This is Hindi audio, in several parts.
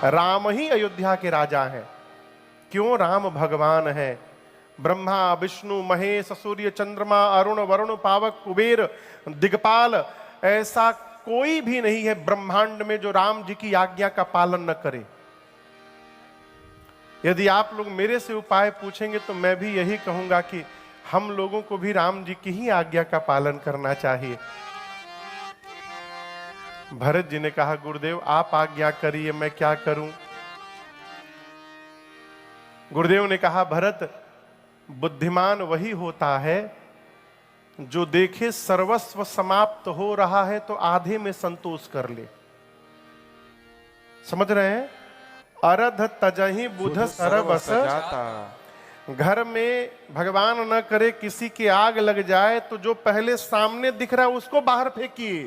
राम ही अयोध्या के राजा हैं। क्यों? राम भगवान है। ब्रह्मा विष्णु महेश सूर्य चंद्रमा अरुण वरुण पावक कुबेर दिग्पाल, ऐसा कोई भी नहीं है ब्रह्मांड में जो राम जी की आज्ञा का पालन न करे। यदि आप लोग मेरे से उपाय पूछेंगे तो मैं भी यही कहूंगा कि हम लोगों को भी राम जी की ही आज्ञा का पालन करना चाहिए। भरत जी ने कहा, गुरुदेव आप आज्ञा करिए, मैं क्या करूं? गुरुदेव ने कहा, भरत, बुद्धिमान वही होता है जो देखे सर्वस्व समाप्त हो रहा है तो आधे में संतोष कर ले। समझ रहे हैं? अरध तजहि बुध सर्वस जाता। घर में भगवान न करे किसी की आग लग जाए तो जो पहले सामने दिख रहा है उसको बाहर फेंकिए।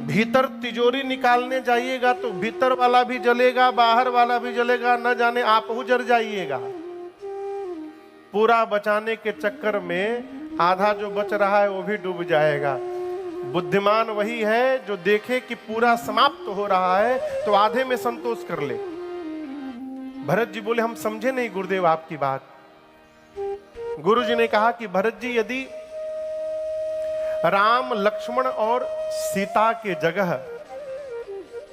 भीतर तिजोरी निकालने जाइएगा तो भीतर वाला भी जलेगा, बाहर वाला भी जलेगा, न जाने आप जल जाइएगा। पूरा बचाने के चक्कर में आधा जो बच रहा है वो भी डूब जाएगा। बुद्धिमान वही है जो देखे कि पूरा समाप्त हो रहा है तो आधे में संतोष कर ले। भरत जी बोले, हम समझे नहीं गुरुदेव आपकी बात। गुरु जी ने कहा कि भरत जी, यदि राम लक्ष्मण और सीता के जगह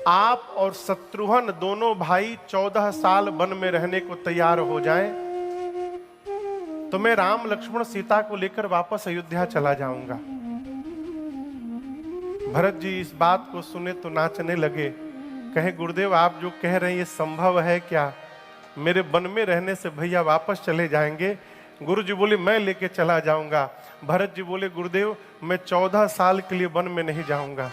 आप और शत्रुघ्न दोनों भाई 14 साल वन में रहने को तैयार हो जाएं, तो मैं राम लक्ष्मण सीता को लेकर वापस अयोध्या चला जाऊंगा। भरत जी इस बात को सुने तो नाचने लगे। कहे, गुरुदेव आप जो कह रहे हैं ये संभव है क्या? मेरे वन में रहने से भैया वापस चले जाएंगे। गुरु जी बोले, मैं लेके चला जाऊंगा। भरत जी बोले, गुरुदेव मैं 14 साल के लिए वन में नहीं जाऊंगा।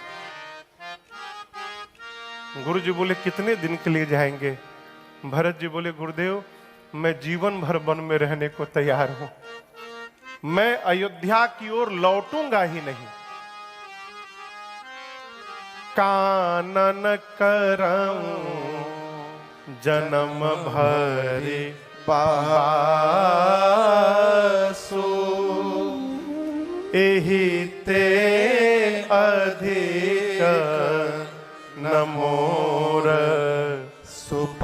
गुरु जी बोले, कितने दिन के लिए जाएंगे? भरत जी बोले, गुरुदेव मैं जीवन भर वन में रहने को तैयार हूं। मैं अयोध्या की ओर लौटूंगा ही नहीं। कानन करऊं जन्म भरे पासो, एहि ते अधिक न मोर सुपासो।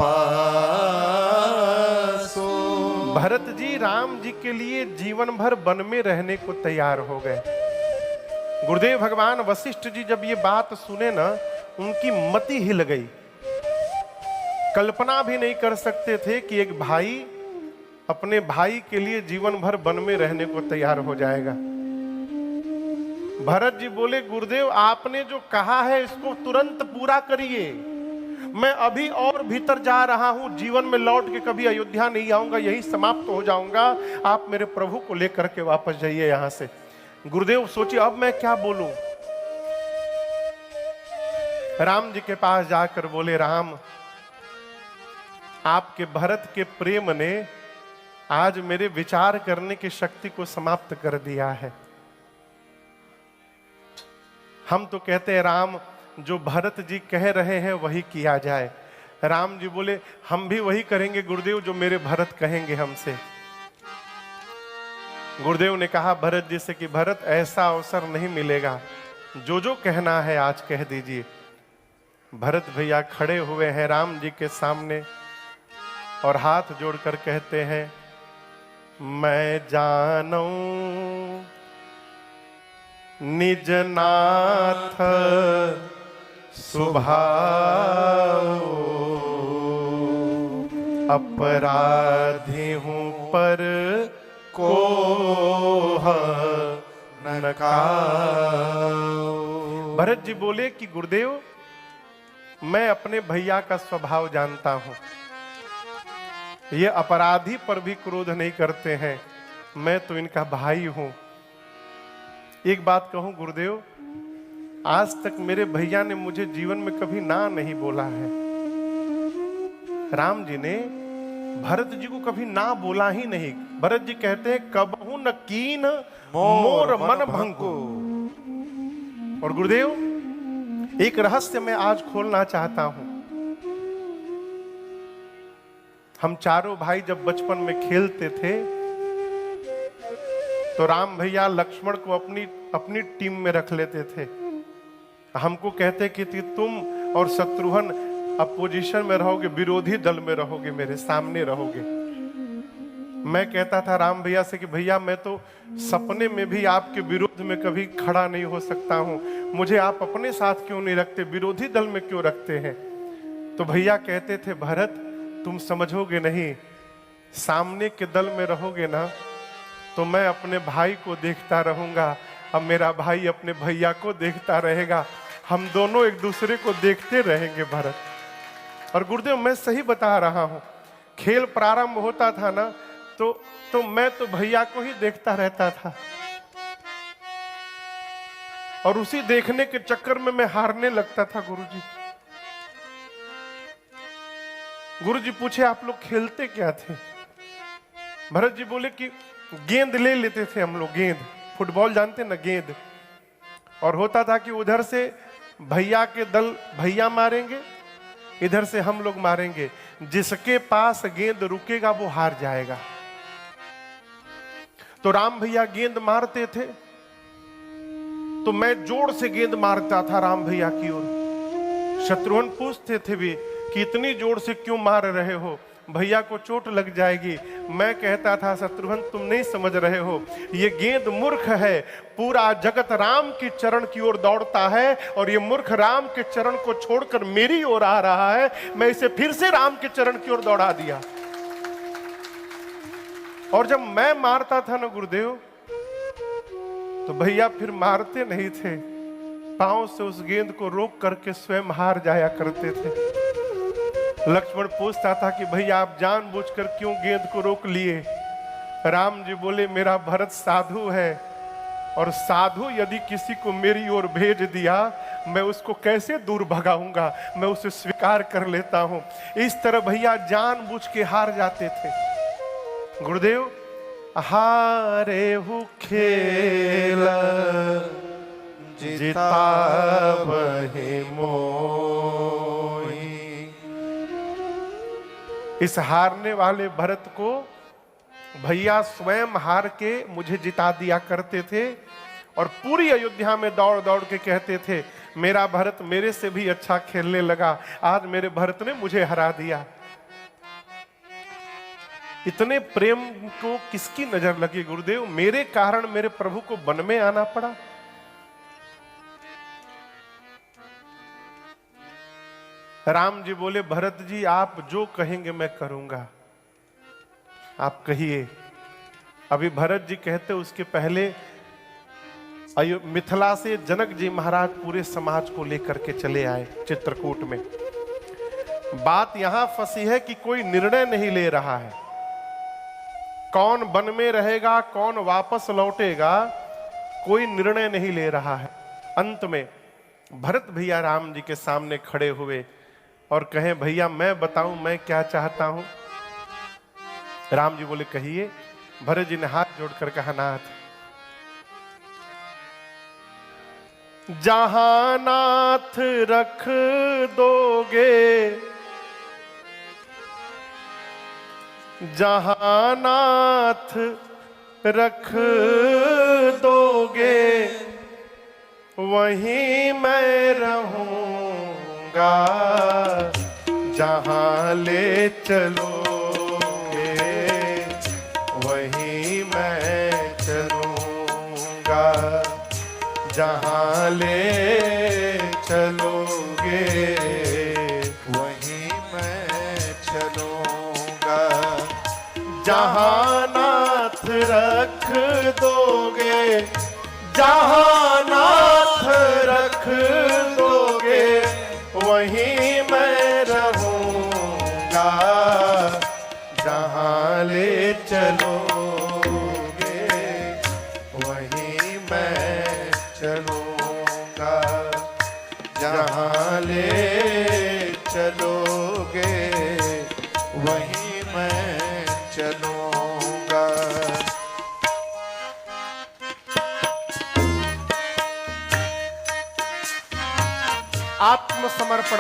भरत जी राम जी के लिए जीवन भर वन में रहने को तैयार हो गए। गुरुदेव भगवान वशिष्ठ जी जब ये बात सुने ना, उनकी मति हिल गई। कल्पना भी नहीं कर सकते थे कि एक भाई अपने भाई के लिए जीवन भर वन में रहने को तैयार हो जाएगा। भरत जी बोले, गुरुदेव आपने जो कहा है इसको तुरंत पूरा करिए। मैं अभी और भीतर जा रहा हूं, जीवन में लौट के कभी अयोध्या नहीं आऊंगा, यही समाप्त हो जाऊंगा। आप मेरे प्रभु को लेकर के वापस जाइए यहां से। गुरुदेव सोचिए अब मैं क्या बोलूं। राम जी के पास जाकर बोले, राम आपके भरत के प्रेम ने आज मेरे विचार करने की शक्ति को समाप्त कर दिया है। हम तो कहते हैं राम जो भरत जी कह रहे हैं वही किया जाए। राम जी बोले, हम भी वही करेंगे गुरुदेव जो मेरे भरत कहेंगे हमसे। गुरुदेव ने कहा भरत जी से कि भरत ऐसा अवसर नहीं मिलेगा, जो जो कहना है आज कह दीजिए। भरत भैया खड़े हुए हैं राम जी के सामने और हाथ जोड़कर कहते हैं, मैं जानूं निज नाथ स्वभाव, अपराधी हूं पर कोह न काऊ। भरत जी बोले कि गुरुदेव मैं अपने भैया का स्वभाव जानता हूं, ये अपराधी पर भी क्रोध नहीं करते हैं, मैं तो इनका भाई हूं। एक बात कहूं गुरुदेव, आज तक मेरे भैया ने मुझे जीवन में कभी ना नहीं बोला है। राम जी ने भरत जी को कभी ना बोला ही नहीं। भरत जी कहते हैं कबहू न कीन मोर मन भंगु। और गुरुदेव एक रहस्य मैं आज खोलना चाहता हूं। हम चारों भाई जब बचपन में खेलते थे तो राम भैया लक्ष्मण को अपनी टीम में रख लेते थे। हमको कहते कि तुम और शत्रुघ्न अपोजिशन में रहोगे, विरोधी दल में रहोगे, मेरे सामने रहोगे। मैं कहता था राम भैया से कि भैया मैं तो सपने में भी आपके विरोध में कभी खड़ा नहीं हो सकता हूं, मुझे आप अपने साथ क्यों नहीं रखते, विरोधी दल में क्यों रखते हैं? तो भैया कहते थे भरत तुम समझोगे नहीं, सामने के दल में रहोगे ना तो मैं अपने भाई को देखता रहूंगा, अब मेरा भाई अपने भैया को देखता रहेगा, हम दोनों एक दूसरे को देखते रहेंगे भरत। और गुरुदेव मैं सही बता रहा हूं, खेल प्रारंभ होता था ना तो मैं तो भैया को ही देखता रहता था, और उसी देखने के चक्कर में मैं हारने लगता था। गुरुजी पूछे आप लोग खेलते क्या थे? भरत जी बोले कि गेंद ले लेते थे हम लोग, गेंद, फुटबॉल जानते ना, गेंद। और होता था कि उधर से भैया के दल भैया मारेंगे, इधर से हम लोग मारेंगे, जिसके पास गेंद रुकेगा वो हार जाएगा। तो राम भैया गेंद मारते थे तो मैं जोर से गेंद मारता था राम भैया की ओर। शत्रुघ्न पूछते थे भी कि इतनी जोर से क्यों मार रहे हो, भैया को चोट लग जाएगी। मैं कहता था शत्रुघ्न तुम नहीं समझ रहे हो, ये गेंद मूर्ख है, पूरा जगत राम की चरण की ओर दौड़ता है और ये मूर्ख राम के चरण को छोड़कर मेरी ओर आ रहा है, मैं इसे फिर से राम के चरण की ओर दौड़ा दिया। और जब मैं मारता था ना गुरुदेव तो भैया फिर मारते नहीं थे, पांव से उस गेंद को रोक करके स्वयं हार जाया करते थे। लक्ष्मण पूछता था कि भैया आप जानबूझकर क्यों गेंद को रोक लिए? राम जी बोले मेरा भरत साधु है, और साधु यदि किसी को मेरी ओर भेज दिया मैं उसको कैसे दूर भगाऊंगा, मैं उसे स्वीकार कर लेता हूं। इस तरह भैया जानबूझ के हार जाते थे। गुरुदेव हारे हु खेल जिता वही मोही। इस हारने वाले भरत को भैया स्वयं हार के मुझे जिता दिया करते थे, और पूरी अयोध्या में दौड़ दौड़ के कहते थे मेरा भरत मेरे से भी अच्छा खेलने लगा, आज मेरे भरत ने मुझे हरा दिया। इतने प्रेम को किसकी नजर लगी गुरुदेव? मेरे कारण मेरे प्रभु को वन में आना पड़ा। राम जी बोले भरत जी आप जो कहेंगे मैं करूंगा, आप कहिए। अभी भरत जी कहते उसके पहले मिथिला से जनक जी महाराज पूरे समाज को लेकर के चले आए चित्रकूट में। बात यहां फंसी है कि कोई निर्णय नहीं ले रहा है, कौन वन में रहेगा कौन वापस लौटेगा, कोई निर्णय नहीं ले रहा है। अंत में भरत भैया राम जी के सामने खड़े हुए और कहे भैया मैं बताऊं मैं क्या चाहता हूं। राम जी बोले कहिए। भरत जी ने हाथ जोड़कर कहा नाथ, जहां नाथ रख दोगे, जहां नाथ रख दोगे वहीं मैं रहूंगा, जहां ले चलोगे वहीं मैं चलूंगा, जहां ले चलोगे वहीं मैं चलूंगा, जहां नाथ रख दोगे, जहां नाथ रख दोगे वहीं मैं रहूंगा, जहां ले चलोगे वहीं मैं चलूंगा, जहां ले चलोगे वहीं मैं चलूंगा। आत्मसमर्पण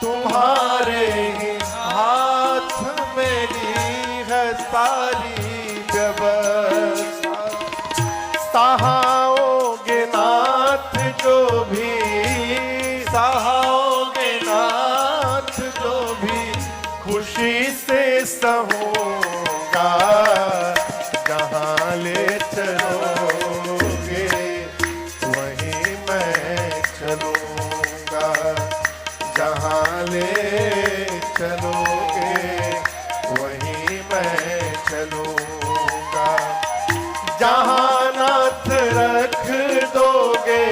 तुम्हारे ही हाथ मेरी है सारी व्यवस्था। सहाओगे नाथ जो भी, सहाओगे नाथ जो भी, खुशी से सहूंगा। जहाँ ले चलोगे वहीं मैं चलूंगा। जहाँ ले चलोगे वहीं मैं चलूंगा। जहाँ नाथ रख दोगे,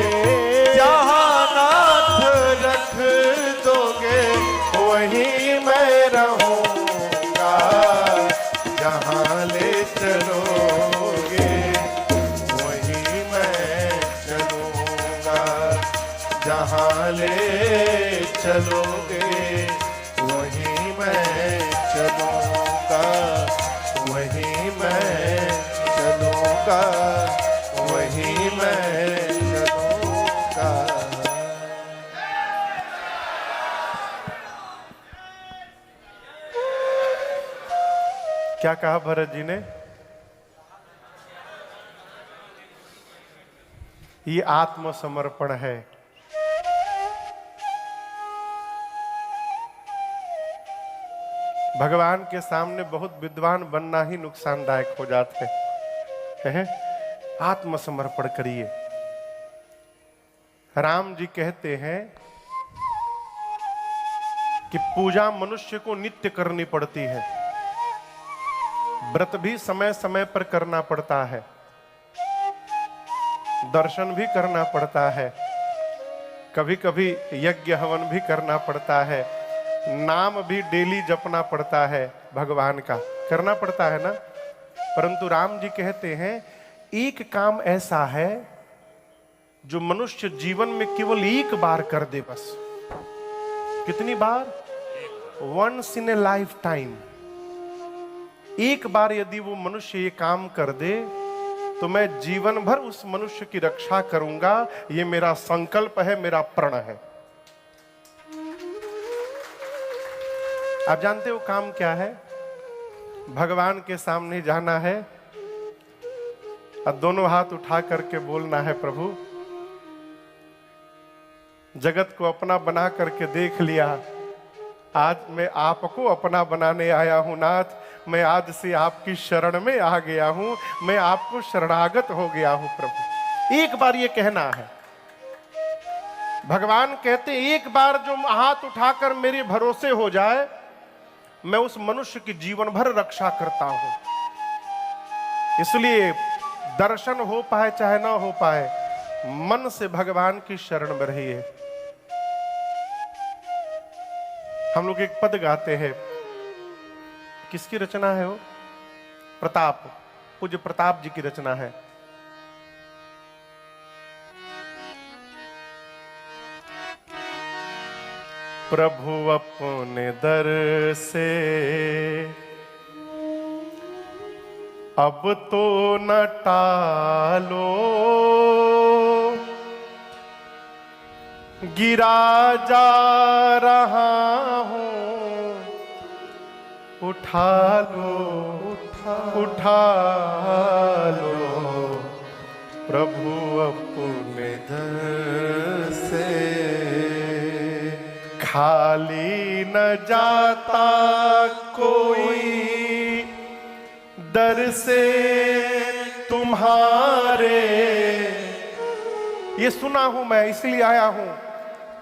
जहाँ नाथ रख दोगे वहीं मैं रहूंगा। जहाँ ले चलोगे वहीं मैं चलूंगा। जहाँ ले चलोगे वहीं मैं चलूंगा। वहीं मैं चलूंगा। वहीं मैं चलूंगा। क्या कहा भरत जी ने? ये आत्मसमर्पण है। भगवान के सामने बहुत विद्वान बनना ही नुकसानदायक हो जाते हैं। आत्मसमर्पण करिए। राम जी कहते हैं कि पूजा मनुष्य को नित्य करनी पड़ती है। व्रत भी समय समय पर करना पड़ता है। दर्शन भी करना पड़ता है। कभी कभी यज्ञ हवन भी करना पड़ता है। नाम भी डेली जपना पड़ता है। भगवान का करना पड़ता है ना। परंतु राम जी कहते हैं एक काम ऐसा है जो मनुष्य जीवन में केवल एक बार कर दे बस। कितनी बार? Once in a life time. एक बार यदि वो मनुष्य ये काम कर दे तो मैं जीवन भर उस मनुष्य की रक्षा करूंगा। ये मेरा संकल्प है, मेरा प्रण है। आप जानते हो काम क्या है? भगवान के सामने जाना है और दोनों हाथ उठा करके बोलना है, प्रभु जगत को अपना बना करके देख लिया, आज मैं आपको अपना बनाने आया हूं नाथ। मैं आज से आपकी शरण में आ गया हूं। मैं आपको शरणागत हो गया हूं प्रभु। एक बार ये कहना है। भगवान कहते एक बार जो हाथ उठाकर मेरे भरोसे हो जाए, मैं उस मनुष्य की जीवन भर रक्षा करता हूं। इसलिए दर्शन हो पाए चाहे ना हो पाए, मन से भगवान की शरण में रहिए। हम लोग एक पद गाते हैं। किसकी रचना है वो? प्रताप, पूज्य प्रताप जी की रचना है। प्रभु अपने दर से अब तो न टालो, गिरा जा रहा हूं, उठा लो, उठा लो। प्रभु अपने दर से खाली न जाता कोई, दर से तुम्हारे। ये सुना हूं मैं, इसलिए आया हूं।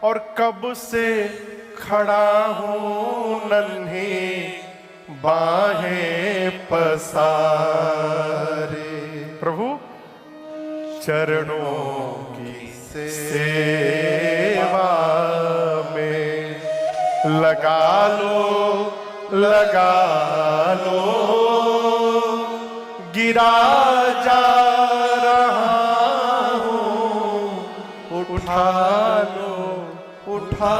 और कब से खड़ा हूं नन्ही बाहें पसारे। प्रभु चरणों की सेवा में लगा लो, लगा लो। गिरा जा रहा हूं, उठा लो, उठा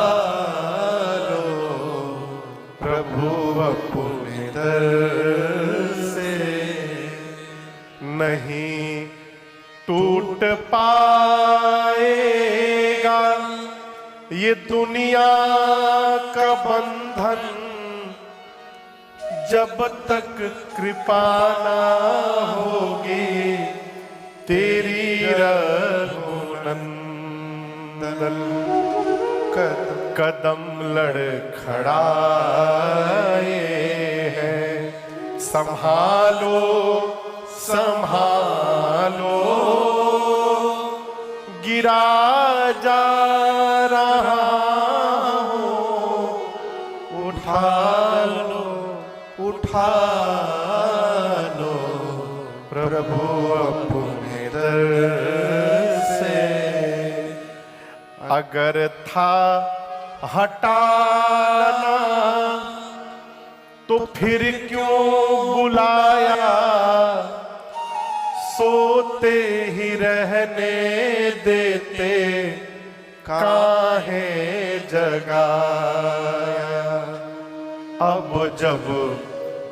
लो। प्रभु अपने दर से नहीं टूट पाएगा ये दुनिया का बंधन, जब तक कृपा ना होगी तेरी रघुनंदन। कदम लड़खड़ाए हैं, संभालो संभालो, गिरा जा रहा हूँ, उठा लो उठा लो प्रभु अपने दर से। अगर था हटाना तो फिर क्यों बुलाया, सोते ही रहने देते काहे जगाया। अब जब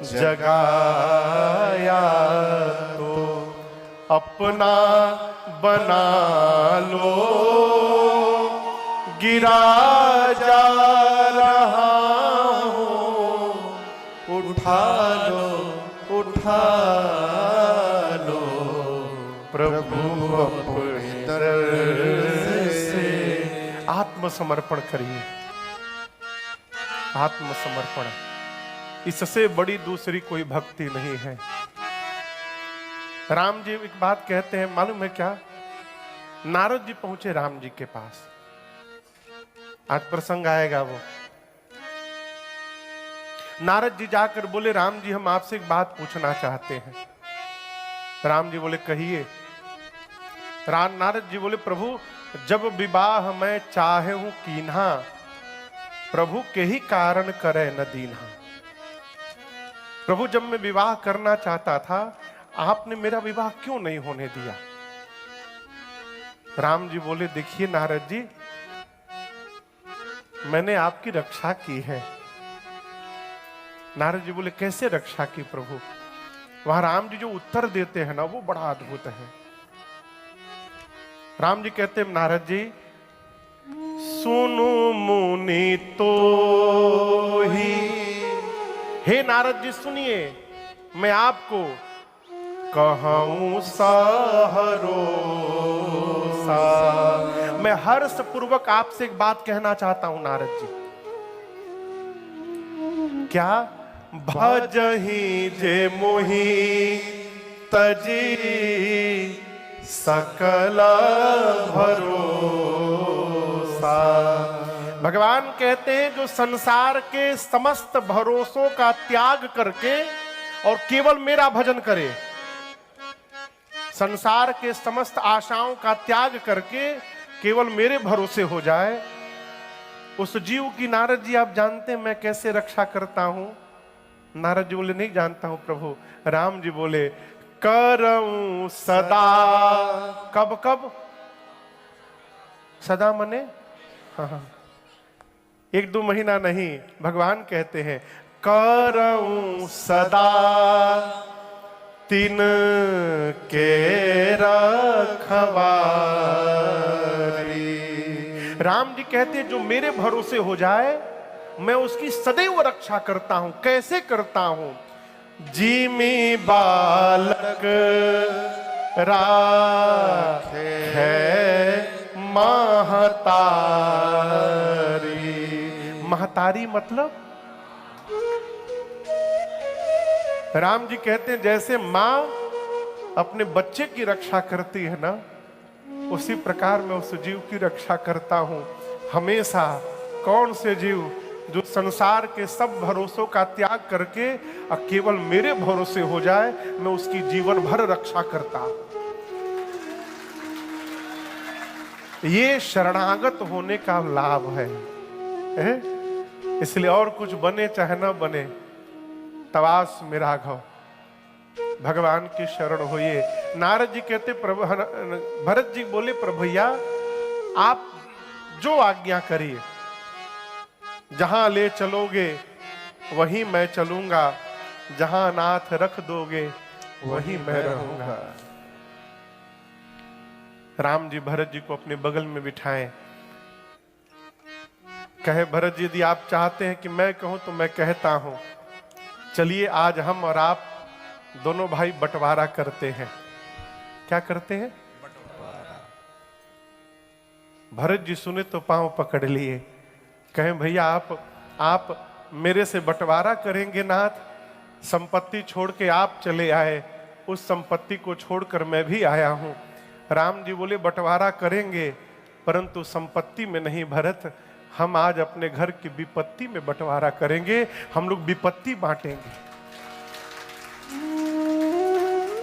जगाया तो अपना बना लो, गिरा जा रहा हूँ, उठा लो प्रभु अपने दर से। आत्मसमर्पण करिए, आत्मसमर्पण, इससे बड़ी दूसरी कोई भक्ति नहीं है। राम जी एक बात कहते हैं, मालूम है क्या? नारद जी पहुंचे राम जी के पास, आज प्रसंग आएगा वो। नारद जी जाकर बोले, राम जी हम आपसे एक बात पूछना चाहते हैं। राम जी बोले, कहिए। नारद जी बोले, प्रभु जब विवाह मैं चाहे हूं कीन्हा, प्रभु के ही कारण करे न दीन्हा। प्रभु जब मैं विवाह करना चाहता था, आपने मेरा विवाह क्यों नहीं होने दिया? राम जी बोले, देखिए नारद जी, मैंने आपकी रक्षा की है। नारद जी बोले, कैसे रक्षा की प्रभु? वहां राम जी जो उत्तर देते हैं ना, वो बड़ा अद्भुत है। राम जी कहते हैं, नारद जी सुनो मुनि तो ही। हे नारद जी सुनिए, मैं आपको कहूं सहरोसा, मैं हर्ष पूर्वक आपसे एक बात कहना चाहता हूं नारद जी। क्या? भजहि जे मोहि तजी सकल भरोसा। भगवान कहते हैं, जो संसार के समस्त भरोसों का त्याग करके और केवल मेरा भजन करे, संसार के समस्त आशाओं का त्याग करके केवल मेरे भरोसे हो जाए, उस जीव की नारद जी आप जानते हैं मैं कैसे रक्षा करता हूं? नारद जी बोले, नहीं जानता हूं प्रभु। राम जी बोले, करऊं सदा। कब कब? सदा मने हाँ, 1-2 महीना नहीं। भगवान कहते हैं, करऊं सदा तिन के रखवारी। राम जी कहते हैं, जो मेरे भरोसे हो जाए मैं उसकी सदैव रक्षा करता हूं। कैसे करता हूं? जीमी बालक राखे महतारी। महतारी मतलब राम जी कहते हैं, जैसे मां अपने बच्चे की रक्षा करती है ना, उसी प्रकार मैं उस जीव की रक्षा करता हूं हमेशा। कौन से जीव? जो संसार के सब भरोसों का त्याग करके केवल मेरे भरोसे हो जाए, मैं उसकी जीवन भर रक्षा करता हूं। ये शरणागत होने का लाभ है? इसलिए और कुछ बने चाहे ना बने, तवास में राघव, भगवान की शरण होइए। नारद जी कहते, प्रभु, भरत जी बोले, प्रभुया आप जो आज्ञा करिए, जहां ले चलोगे वहीं मैं चलूंगा, जहां नाथ रख दोगे वहीं मैं रहूंगा। राम जी भरत जी को अपने बगल में बिठाएं। कहे भरत जी यदि आप चाहते हैं कि मैं कहूं तो मैं कहता हूं, चलिए आज हम और आप दोनों भाई बंटवारा करते हैं। क्या करते हैं? भरत जी सुने तो पांव पकड़ लिए, कहें भैया आप मेरे से बंटवारा करेंगे नाथ? संपत्ति छोड़ के आप चले आए, उस संपत्ति को छोड़कर मैं भी आया हूं। राम जी बोले बंटवारा करेंगे परंतु संपत्ति में नहीं भरत, हम आज अपने घर की विपत्ति में बंटवारा करेंगे, हम लोग विपत्ति बांटेंगे।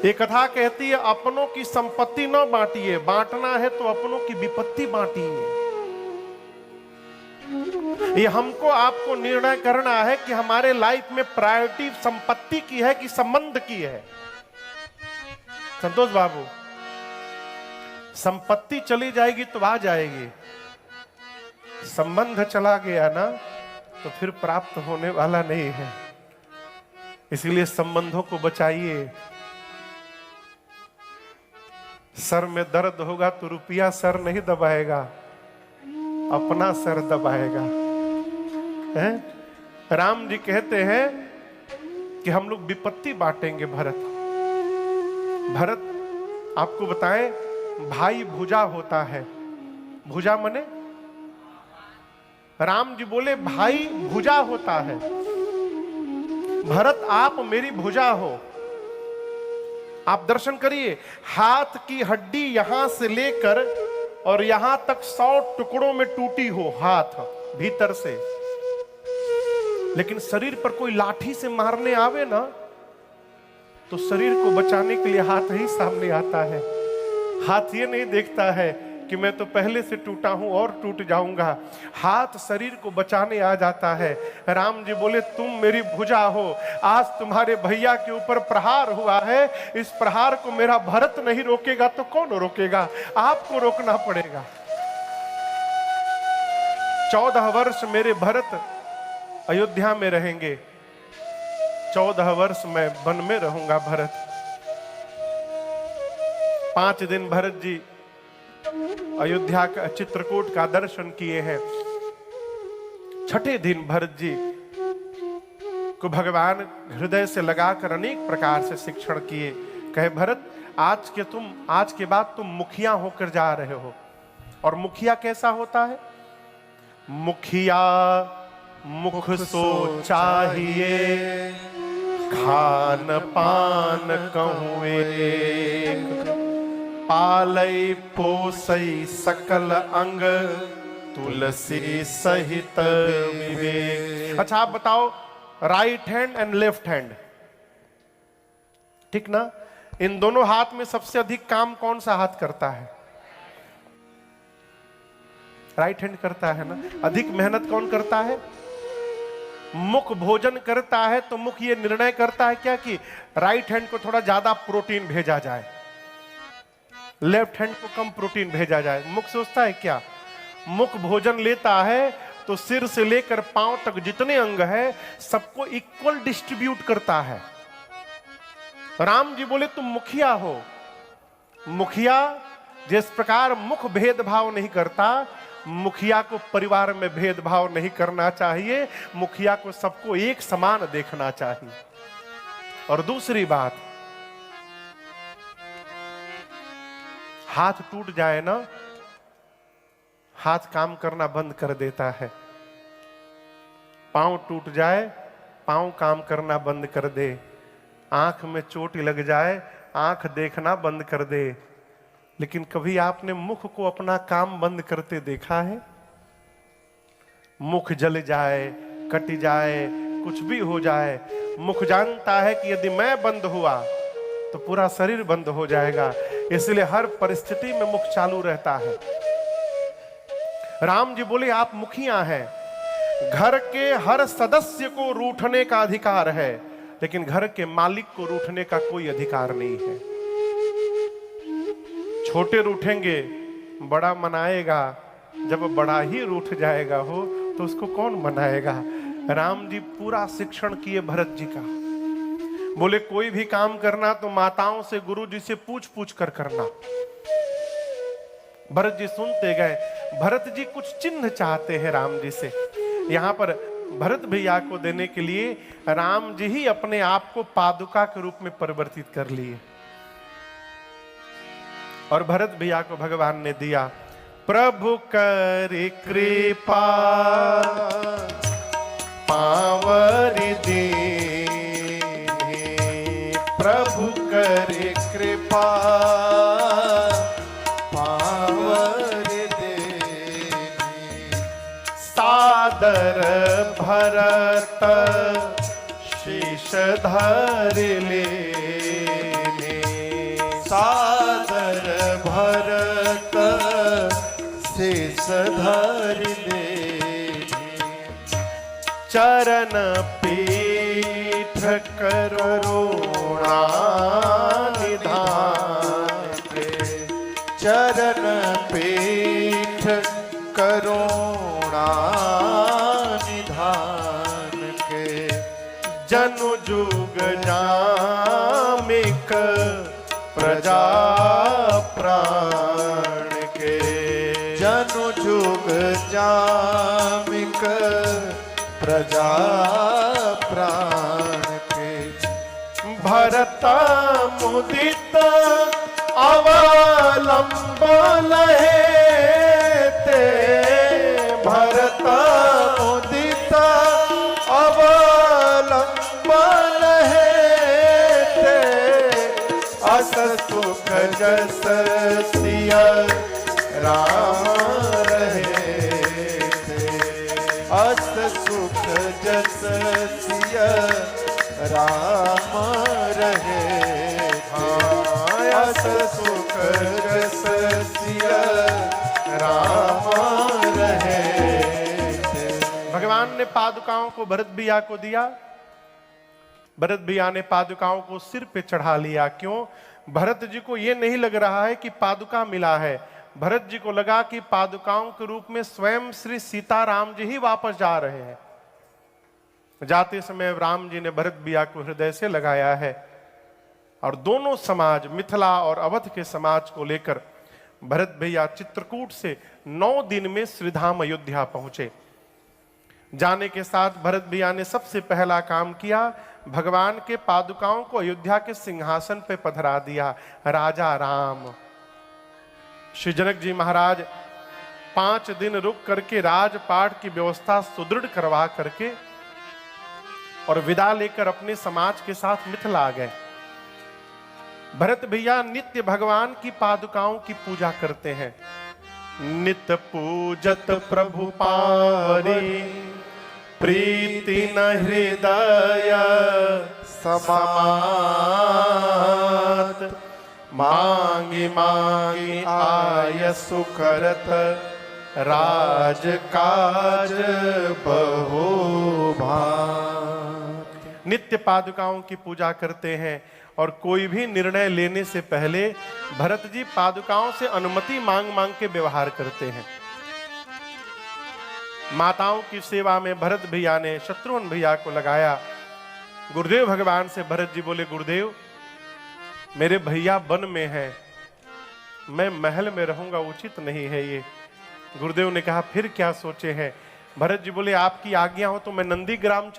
ये कथा कहती है अपनों की संपत्ति न बांटिए, बांटना है तो अपनों की विपत्ति बांटिए। ये हमको आपको निर्णय करना है कि हमारे लाइफ में प्रायोरिटी संपत्ति की है कि संबंध की है। संतोष बाबू, संपत्ति चली जाएगी तो आ जाएगी, संबंध चला गया ना तो फिर प्राप्त होने वाला नहीं है। इसलिए संबंधों को बचाइए। सर में दर्द होगा तो रुपया सर नहीं दबाएगा, अपना सर दबाएगा। है? राम जी कहते हैं कि हम लोग विपत्ति बांटेंगे। भरत आपको बताएं, भाई भुजा होता है। भुजा मने? राम जी बोले भाई भुजा होता है। भरत आप मेरी भुजा हो। आप दर्शन करिए, हाथ की हड्डी यहां से लेकर और यहां तक 100 टुकड़ों में टूटी हो हाथ भीतर से, लेकिन शरीर पर कोई लाठी से मारने आवे ना तो शरीर को बचाने के लिए हाथ ही सामने आता है। हाथ ये नहीं देखता है कि मैं तो पहले से टूटा हूं और टूट जाऊंगा, हाथ शरीर को बचाने आ जाता है। राम जी बोले तुम मेरी भुजा हो। आज तुम्हारे भैया के ऊपर प्रहार हुआ है, इस प्रहार को मेरा भरत नहीं रोकेगा तो कौन रोकेगा? आपको रोकना पड़ेगा। 14 वर्ष मेरे भरत अयोध्या में रहेंगे, 14 वर्ष मैं वन में रहूंगा भरत। 5 दिन भरत जी अयोध्या का चित्रकूट का दर्शन किए हैं। 6ठे दिन भरत जी को भगवान हृदय से लगाकर अनेक प्रकार से शिक्षण किए। कहे भरत आज के बाद तुम मुखिया होकर जा रहे हो। और मुखिया कैसा होता है? मुखिया मुख सो चाहिए, खान पान कहूँ एक, पालई पोसई सकल अंग, तुलसी सहित विवेक। अच्छा आप बताओ, right hand and left hand, ठीक ना? इन दोनों हाथ में सबसे अधिक काम कौन सा हाथ करता है? राइट हैंड करता है ना। अधिक मेहनत कौन करता है? मुख भोजन करता है तो मुख ये निर्णय करता है क्या कि राइट हैंड को थोड़ा ज्यादा प्रोटीन भेजा जाए, लेफ्ट हैंड को कम प्रोटीन भेजा जाए। मुख सोचता है क्या? मुख भोजन लेता है तो सिर से लेकर पांव तक जितने अंग है सबको इक्वल डिस्ट्रीब्यूट करता है। राम जी बोले तुम मुखिया हो। मुखिया जिस प्रकार मुख भेदभाव नहीं करता, मुखिया को परिवार में भेदभाव नहीं करना चाहिए, मुखिया को सबको एक समान देखना चाहिए। और दूसरी बात, हाथ टूट जाए ना, हाथ काम करना बंद कर देता है। पांव टूट जाए, पांव काम करना बंद कर दे। आंख में चोट लग जाए, आंख देखना बंद कर दे। लेकिन कभी आपने मुख को अपना काम बंद करते देखा है? मुख जल जाए, कट जाए, कुछ भी हो जाए, मुख जानता है कि यदि मैं बंद हुआ तो पूरा शरीर बंद हो जाएगा। इसलिए हर परिस्थिति में मुख चालू रहता है। राम जी बोले आप मुखिया हैं। घर के हर सदस्य को रूठने का अधिकार है, लेकिन घर के मालिक को रूठने का कोई अधिकार नहीं है। छोटे रूठेंगे, बड़ा मनाएगा, जब बड़ा ही रूठ जाएगा हो तो उसको कौन मनाएगा? राम जी पूरा शिक्षण किए भरत जी का। बोले कोई भी काम करना तो माताओं से, गुरु जी से पूछ पूछ कर करना। भरत जी सुनते गए। भरत जी कुछ चिन्ह चाहते हैं राम जी से। यहां पर भरत भैया को देने के लिए राम जी ही अपने आप को पादुका के रूप में परिवर्तित कर लिए और भरत भैया को भगवान ने दिया। प्रभु करि कृपा पावरि दीन्हि, प्रभु करि कृपा पावरि दीन्हि। सादर भरत शीश धरि लेने, सादर भरत शीश धरि लेने। चरण पीठ करुणा निधान के, चरण पीठ करुणा निधान के। जनु जुग जामिक प्रजा प्राण के, जनु जुग जामिक प्रजा प्राण के। भरत मुदित अवलंबन हेते, भरत मुदित अवलंबन हेते। अस सुख जस सिय राम रहे थे, अस सुख जस सिय राम रहे थे। अस सुख जस सिय राम रहे थे। भगवान ने पादुकाओं को भरत भैया को दिया। भरत भैया ने पादुकाओं को सिर पे चढ़ा लिया। क्यों? भरत जी को यह नहीं लग रहा है कि पादुका मिला है। भरत जी को लगा कि पादुकाओं के रूप में स्वयं श्री सीताराम जी ही वापस जा रहे हैं। जाते समय राम जी ने भरत भैया को हृदय से लगाया है और दोनों समाज, मिथिला और अवध के समाज को लेकर भरत भैया चित्रकूट से 9 दिन में श्रीधाम अयोध्या पहुंचे। जाने के साथ भरत भैया ने सबसे पहला काम किया, भगवान के पादुकाओं को अयोध्या के सिंहासन पे पधरा दिया। राजा राम, श्री जनक जी महाराज 5 दिन रुक करके राजपाट की व्यवस्था सुदृढ़ करवा करके और विदा लेकर अपने समाज के साथ मिथिला आ गए। भरत भैया नित्य भगवान की पादुकाओं की पूजा करते हैं। नित्य पूजत प्रभु पावरी, प्रीति न हृदय समात। मांगी मांगी आय सुकरत, राज काज बहु भात। नित्य पादुकाओं की पूजा करते हैं और कोई भी निर्णय लेने से पहले भरत जी पादुकाओं से अनुमति मांग मांग के व्यवहार करते हैं। माताओं की सेवा में भरत भैया ने शत्रुघ्न भैया को लगाया। गुरुदेव भगवान से भरत जी बोले, गुरुदेव मेरे भैया वन में हैं, मैं महल में रहूंगा, उचित नहीं है ये। गुरुदेव ने कहा फिर क्या सोचे हैं? भरत जी बोले, आपकी आज्ञा हो तो मैं नंदीग्राम चला